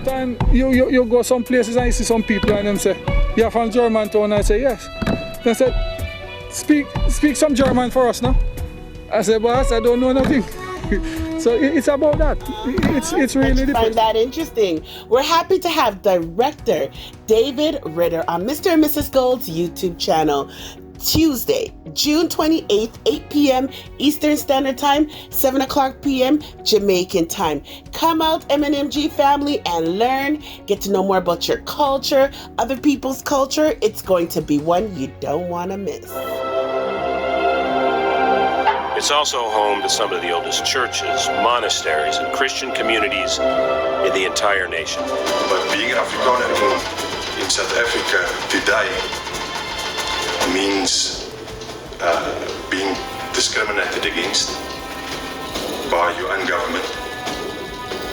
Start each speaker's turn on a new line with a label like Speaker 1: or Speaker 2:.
Speaker 1: sometimes you go some places and you see some people and them say, "You're from Germantown?" I say, "Yes." They said, speak some German for us now. I said, "Boss, I don't know nothing." So it's about that. It's really different.
Speaker 2: I find that interesting. We're happy to have director David Ritter on Mr. and Mrs. Gold's YouTube channel. Tuesday, June 28th, 8 p.m. Eastern Standard Time, 7 o'clock p.m. Jamaican time. Come out, M&MG family, and learn. Get to know more about your culture, other people's culture. It's going to be one you don't want to miss.
Speaker 3: It's also home to some of the oldest churches, monasteries, and Christian communities in the entire nation.
Speaker 4: But being Afrikaner in South Africa today means being discriminated against by your own government.